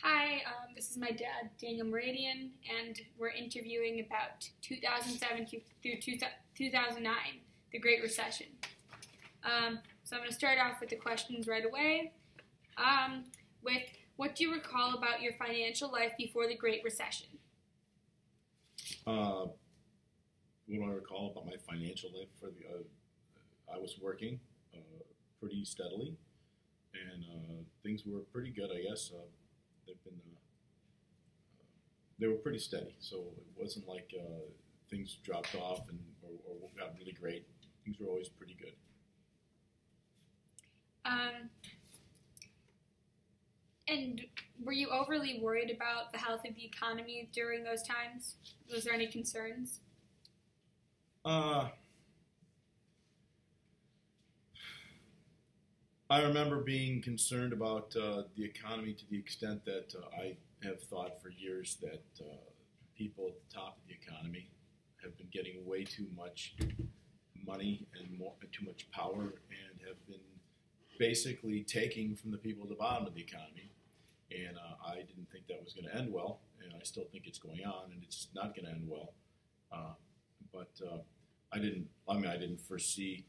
Hi, this is my dad, Daniel Meridian, and we're interviewing about 2007 through 2009, the Great Recession. So I'm going to start off with the questions right away. With what do you recall about your financial life before the Great Recession? What do I recall about my financial life? I was working pretty steadily, and things were pretty good, I guess. They were pretty steady, so it wasn't like things dropped off or got really great. Things were always pretty good. And were you overly worried about the health of the economy during those times? Was there any concerns? I remember being concerned about the economy to the extent that I have thought for years that people at the top of the economy have been getting way too much money and too much power, and have been basically taking from the people at the bottom of the economy. And I didn't think that was going to end well, and I still think it's going on, and it's not going to end well. But I didn't foresee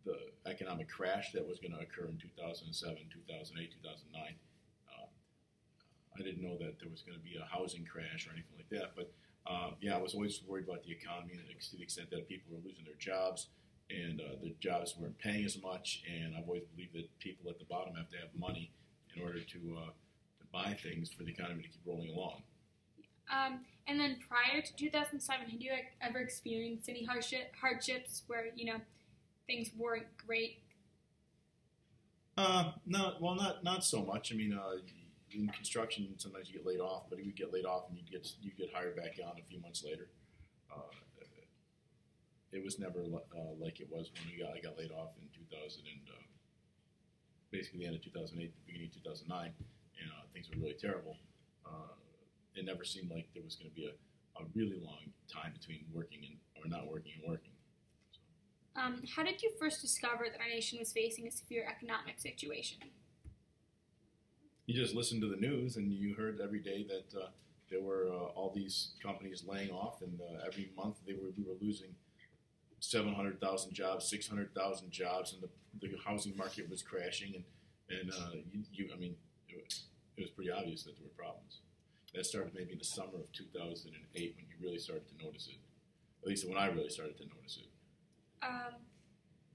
the economic crash that was going to occur in 2007, 2008, 2009. I didn't know that there was going to be a housing crash or anything like that. But I was always worried about the economy to the extent that people were losing their jobs, and their jobs weren't paying as much. And I've always believed that people at the bottom have to have money in order to buy things for the economy to keep rolling along. And then prior to 2007, had you ever experienced any hardships where, things weren't great? No, well, not so much. I mean, in construction, sometimes you get laid off, but you get laid off and you get hired back on a few months later. It was never like it was when I got laid off in 2000 and basically the end of 2008, the beginning of 2009, and things were really terrible. It never seemed like there was going to be a really long time between working or not working and working. How did you first discover that our nation was facing a severe economic situation? You just listened to the news, and you heard every day that there were all these companies laying off, and every month we were losing 700,000 jobs, 600,000 jobs, and the housing market was crashing, and it was pretty obvious that there were problems. That started maybe in the summer of 2008 when you really started to notice it. At least when I really started to notice it.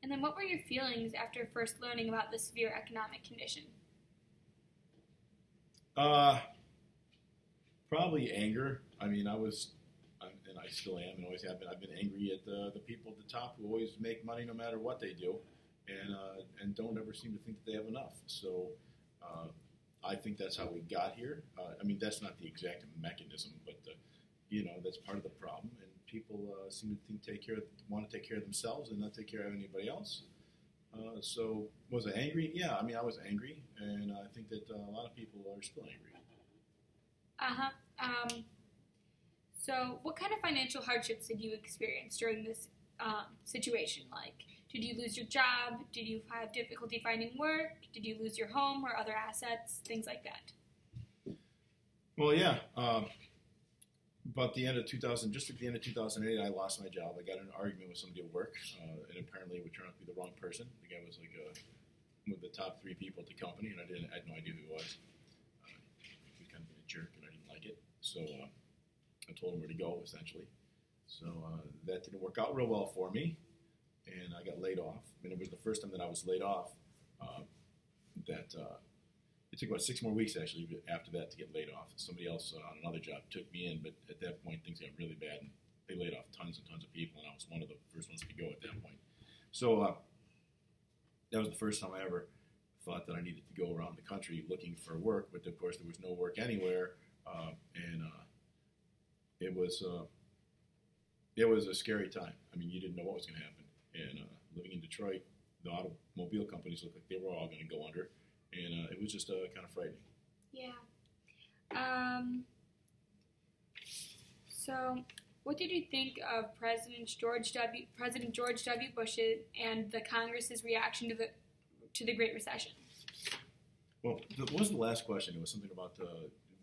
And then what were your feelings after first learning about the severe economic condition? Probably anger. I mean, and I still am and always have been. I've been angry at the people at the top who always make money no matter what they do, and don't ever seem to think that they have enough. So I think that's how we got here. That's not the exact mechanism, but that's part of the problem. And people seem to want to take care of themselves and not take care of anybody else. So was I angry? Yeah, I was angry, and I think that a lot of people are still angry. So what kind of financial hardships did you experience during this situation? Like, did you lose your job? Did you have difficulty finding work? Did you lose your home or other assets? Things like that. Well, yeah. But the end of 2000, just at the end of 2008, I lost my job. I got in an argument with somebody at work, and apparently it would turn out to be the wrong person. The guy was like one of the top 3 people at the company, and I had no idea who he was. He was kind of a jerk, and I didn't like it. So I told him where to go, essentially. So that didn't work out real well for me, and I got laid off. And it was the first time that I was laid off. It took about 6 more weeks, actually, after that to get laid off. Somebody else on another job took me in, but at that point, things got really bad, and they laid off tons and tons of people, and I was one of the first ones to go at that point. So that was the first time I ever thought that I needed to go around the country looking for work, but of course there was no work anywhere, and it was a scary time. You didn't know what was going to happen, and living in Detroit, the automobile companies looked like they were all going to go under. And it was just kind of frightening. Yeah. So, what did you think of President George W. Bush and the Congress's reaction to the Great Recession? Well, what was the last question? It was something about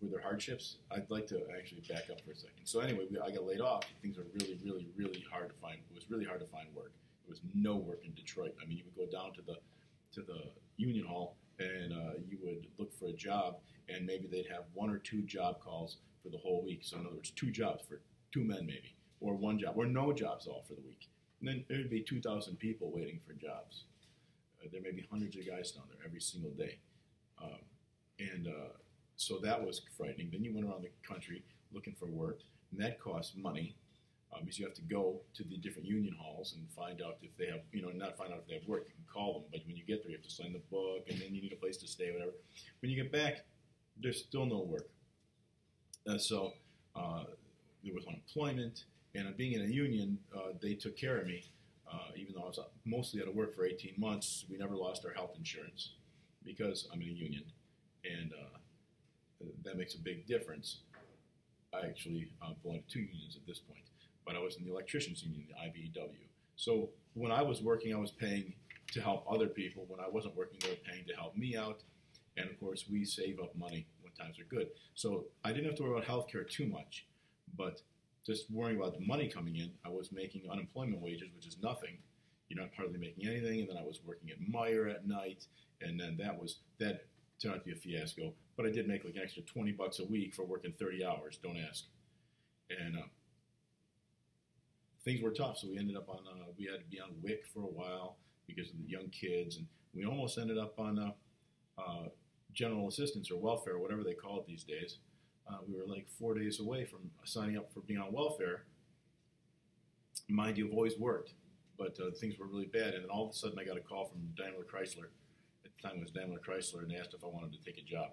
were there hardships? I'd like to actually back up for a second. So anyway, I got laid off. Things were really, really, really hard to find. It was really hard to find work. There was no work in Detroit. I mean, you would go down to the Union Hall and you would look for a job, and maybe they'd have 1 or 2 job calls for the whole week. So in other words, 2 jobs for 2 men maybe, or 1 job, or no jobs all for the week. And then there would be 2,000 people waiting for jobs. There may be hundreds of guys down there every single day. So that was frightening. Then you went around the country looking for work, and that costs money because you have to go to the different union halls and find out if they have, not find out if they have work. You can call them, but when you get there, you have to sign the book, and then you need a place to stay, whatever. When you get back, there's still no work. So there was unemployment, and being in a union, they took care of me. Even though I was mostly out of work for 18 months, we never lost our health insurance because I'm in a union, and that makes a big difference. I actually belong to 2 unions at this point, but I was in the electricians union, the IBEW. So when I was working, I was paying to help other people. When I wasn't working, they were paying to help me out, and of course, we save up money when times are good. So I didn't have to worry about health care too much, but just worrying about the money coming in, I was making unemployment wages, which is nothing. You're not hardly making anything, and then I was working at Meijer at night, and then that turned out to be a fiasco. But I did make like an extra $20 a week for working 30 hours. Don't ask. And things were tough, so we ended up on. We had to be on WIC for a while because of the young kids, and we almost ended up on general assistance or welfare, whatever they call it these days. We were like 4 days away from signing up for being on welfare. Mind you, I've always worked, but things were really bad. And then all of a sudden, I got a call from Daimler Chrysler. At the time, it was Daimler Chrysler, and they asked if I wanted to take a job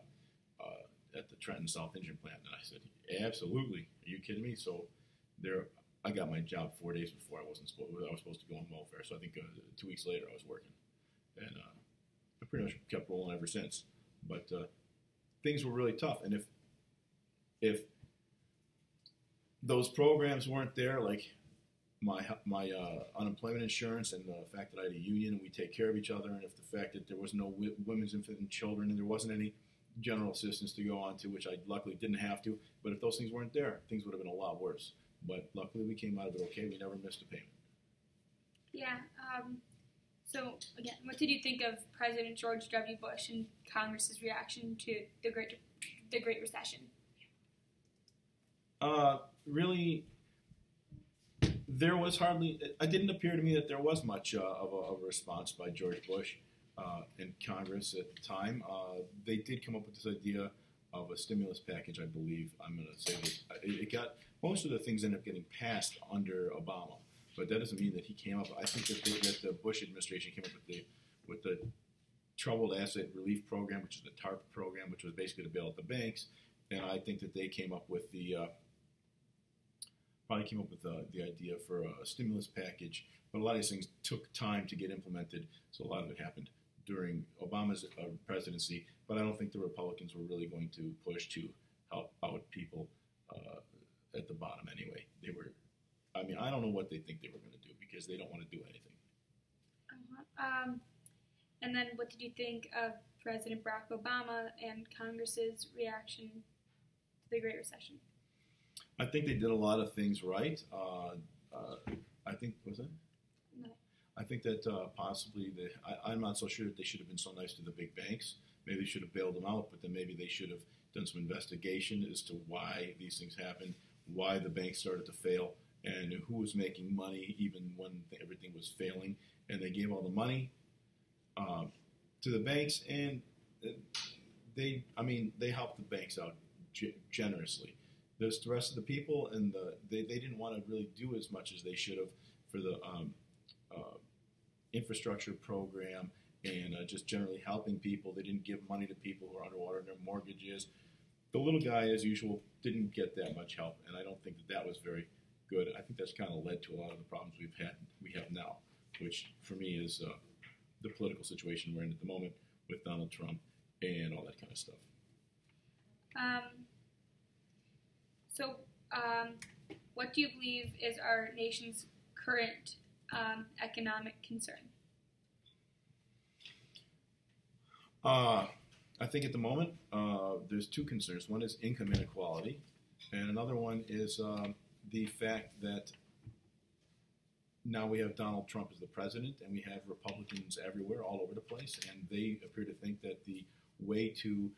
at the Trenton South Engine plant. And I said, absolutely. Are you kidding me? So I got my job 4 days before I was supposed to go on welfare. So I think 2 weeks later, I was working, and I pretty much kept rolling ever since. But things were really tough, and if those programs weren't there, like my unemployment insurance and the fact that I had a union and we take care of each other, and if the fact that there was no women's, infant, and children, and there wasn't any general assistance to go on to, which I luckily didn't have to, but if those things weren't there, things would have been a lot worse. But luckily we came out of it okay. We never missed a payment. Yeah. So, again, what did you think of President George W. Bush and Congress's reaction to the Great Recession? Really, there was hardly. It didn't appear to me that there was much of a response by George Bush in Congress at the time. They did come up with this idea of a stimulus package, I believe. I'm going to say that it got most of the things ended up getting passed under Obama, but that doesn't mean that he came up. I think that the Bush administration came up with the Troubled Asset Relief Program, which is the TARP program, which was basically to bail out the banks, and I think that they came up with the idea for a stimulus package, but a lot of these things took time to get implemented, so a lot of it happened during Obama's presidency, but I don't think the Republicans were really going to push to help out people at the bottom anyway. I don't know what they think they were going to do because they don't want to do anything. And then what did you think of President Barack Obama and Congress's reaction to the Great Recession? I think they did a lot of things right. I think, was it? No. I think that possibly, I'm not so sure that they should have been so nice to the big banks. Maybe they should have bailed them out, but then maybe they should have done some investigation as to why these things happened, why the banks started to fail, and who was making money even when everything was failing. And they gave all the money to the banks, and they helped the banks out generously. The rest of the people, and they didn't want to really do as much as they should have for the infrastructure program and just generally helping people. They didn't give money to people who are underwater in their mortgages. The little guy, as usual, didn't get that much help, and I don't think that was very good. I think that's kind of led to a lot of the problems we have now, which for me is the political situation we're in at the moment with Donald Trump and all that kind of stuff. What do you believe is our nation's current economic concern? I think at the moment there's two concerns. One is income inequality, and another one is the fact that now we have Donald Trump as the president, and we have Republicans everywhere, all over the place, and they appear to think that the way to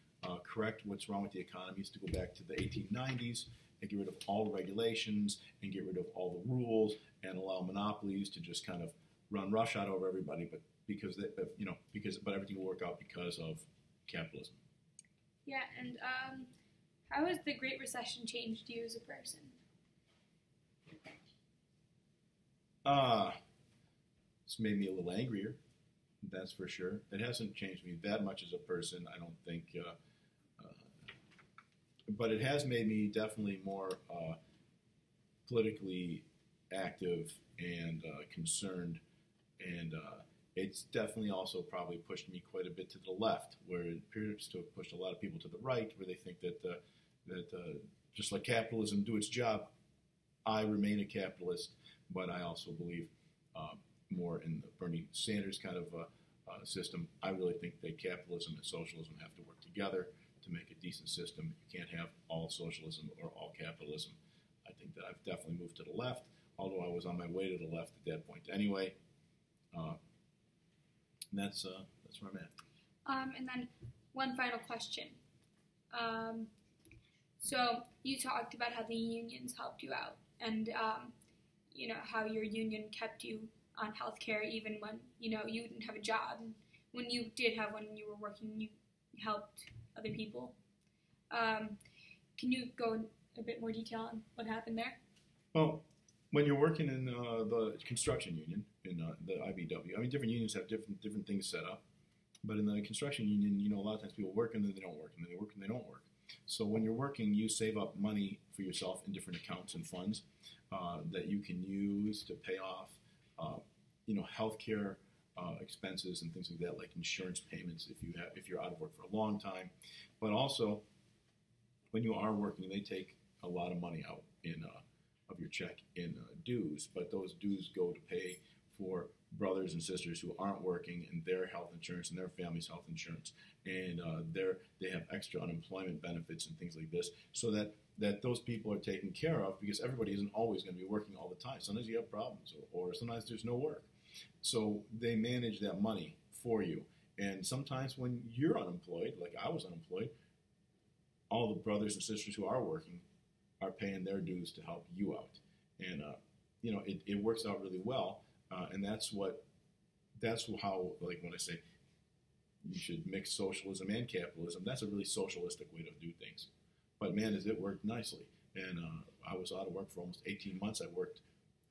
correct what's wrong with the economy is to go back to the 1890s and get rid of all the regulations and get rid of all the rules and allow monopolies to just kind of run roughshod over everybody, but but everything will work out because of capitalism. Yeah, and how has the Great Recession changed you as a person? It's made me a little angrier, that's for sure. It hasn't changed me that much as a person, I don't think. But it has made me definitely more politically active and concerned, and it's definitely also probably pushed me quite a bit to the left, where it appears to have pushed a lot of people to the right, where they think that just like capitalism do its job, I remain a capitalist, but I also believe more in the Bernie Sanders kind of system. I really think that capitalism and socialism have to work together to make a decent system. You can't have all socialism or all capitalism. I think that I've definitely moved to the left, although I was on my way to the left at that point anyway. And that's where I'm at. And then one final question. So you talked about how the unions helped you out, and how your union kept you on health care even when you didn't have a job. And when you did have one and you were working, you helped other people. Can you go in a bit more detail on what happened there? Well, when you're working in the construction union, in the IBEW, I mean, different unions have different things set up. But in the construction union, a lot of times people work and then they don't work, and then they work and they don't work. So when you're working, you save up money for yourself in different accounts and funds that you can use to pay off, healthcare expenses and things like that, like insurance payments if you're out of work for a long time. But also, when you are working, they take a lot of money out of your check in dues, but those dues go to pay for brothers and sisters who aren't working and their health insurance and their family's health insurance, and they have extra unemployment benefits and things like this, so that those people are taken care of, because everybody isn't always going to be working all the time. Sometimes you have problems, or sometimes there's no work. So they manage that money for you. And sometimes when you're unemployed, like I was unemployed, all the brothers and sisters who are working are paying their dues to help you out. And, it works out really well. And that's how, like when I say you should mix socialism and capitalism, that's a really socialistic way to do things. But man, does it work nicely. And I was out of work for almost 18 months. I worked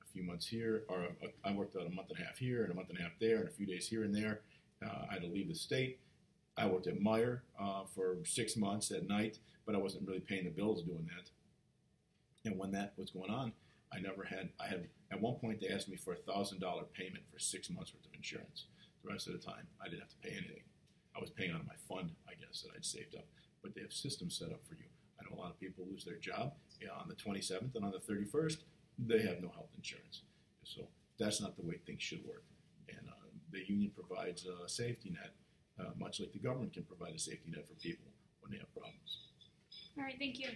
a few months here, or I worked out a month and a half here and a month and a half there and a few days here and there. I had to leave the state. I worked at Meijer for 6 months at night, but I wasn't really paying the bills doing that. And when that was going on, I had at one point they asked me for a $1,000 payment for 6 months worth of insurance. The rest of the time, I didn't have to pay anything. I was paying out of my fund, I guess, that I'd saved up. But they have systems set up for you. I know a lot of people lose their job on the 27th, and on the 31st, they have no health insurance. So that's not the way things should work. And the union provides a safety net, much like the government can provide a safety net for people when they have problems. All right, thank you.